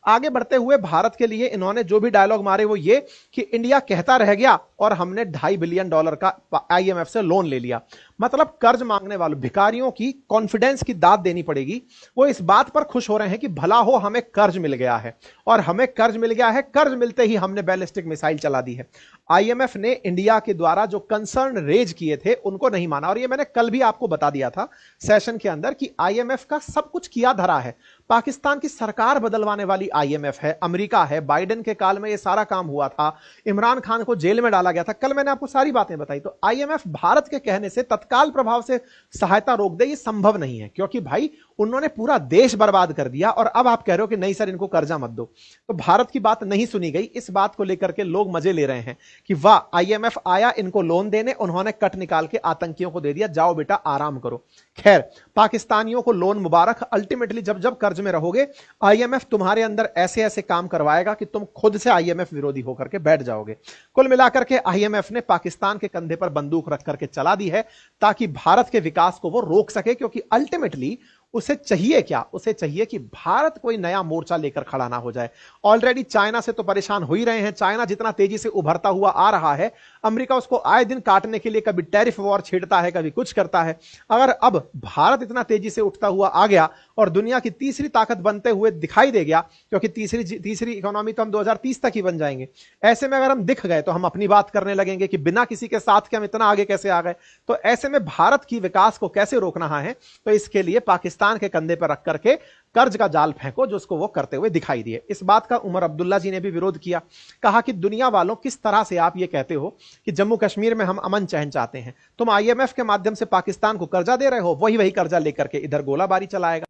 आगे बढ़ते हुए भारत के लिए इन्होंने जो भी डायलॉग मारे वो ये कि इंडिया कहता रह गया और हमने $2.5 बिलियन का आईएमएफ से लोन ले लिया। मतलब कर्ज मांगने वालों भिखारियों की कॉन्फिडेंस की दाद देनी पड़ेगी। वो इस बात पर खुश हो रहे हैं कि भला हो हमें कर्ज मिल गया है, और हमें कर्ज मिल गया है, कर्ज मिलते ही हमने बैलिस्टिक मिसाइल चला दी है। आईएमएफ ने इंडिया के द्वारा जो कंसर्न रेज किए थे उनको नहीं माना, और ये मैंने कल भी आपको बता दिया था सेशन के अंदर कि आईएमएफ का सब कुछ किया धरा है। पाकिस्तान की सरकार बदलवाने वाली आईएमएफ है, अमेरिका है, बाइडेन के काल में ये सारा काम हुआ था, इमरान खान को जेल में डाला गया था। कल मैंने आपको सारी बातें बताई। तो आईएमएफ भारत के कहने से तत्काल प्रभाव से सहायता रोक दे, ये संभव नहीं है, क्योंकि भाई उन्होंने पूरा देश बर्बाद कर दिया। और अब आप कह रहे हो कि नहीं सर इनको कर्जा मत दो, तो भारत की बात नहीं सुनी गई। इस बात को लेकर के लोग मजे ले रहे हैं कि वाह आईएमएफ आया इनको लोन देने, उन्होंने कट निकाल के आतंकियों को दे दिया, जाओ बेटा आराम करो। खैर पाकिस्तानियों को लोन मुबारक। अल्टीमेटली जब जब कर्ज में रहोगे आईएमएफ तुम्हारे अंदर ऐसे ऐसे काम करवाएगा कि तुम खुद से आईएमएफ विरोधी होकर के बैठ जाओगे। कुल मिलाकर के आईएमएफ ने पाकिस्तान के कंधे पर बंदूक रख करके चला दी है ताकि भारत के विकास को वो रोक सके, क्योंकि अल्टीमेटली उसे चाहिए क्या? उसे चाहिए कि भारत कोई नया मोर्चा लेकर खड़ा ना हो जाए। ऑलरेडी चाइना से तो परेशान हो ही रहे हैं। चाइना जितना तेजी से उभरता हुआ आ रहा है, अमेरिका उसको आए दिन काटने के लिए कभी टैरिफ वॉर छेड़ता है, कभी कुछ करता है। अगर अब भारत इतना तेजी से उठता हुआ आ गया और दुनिया की तीसरी ताकत बनते हुए दिखाई दे गया, क्योंकि तीसरी इकोनॉमी तो हम 2030 तक ही बन जाएंगे। ऐसे में अगर हम दिख गए तो हम अपनी बात करने लगेंगे कि बिना किसी के साथ के हम इतना आगे कैसे आ गए। तो ऐसे में भारत की विकास को कैसे रोकना है, तो इसके लिए पाकिस्तान के कंधे पर रख करके कर्ज का जाल फेंको, जो उसको वो करते हुए दिखाई दिए। इस बात का उमर अब्दुल्ला जी ने भी विरोध किया। कहा कि दुनिया वालों किस तरह से आप ये कहते हो कि जम्मू कश्मीर में हम अमन चैन चाहते हैं, तुम आईएमएफ के माध्यम से पाकिस्तान को कर्जा दे रहे हो, वही कर्जा लेकर के इधर गोलाबारी चलाएगा।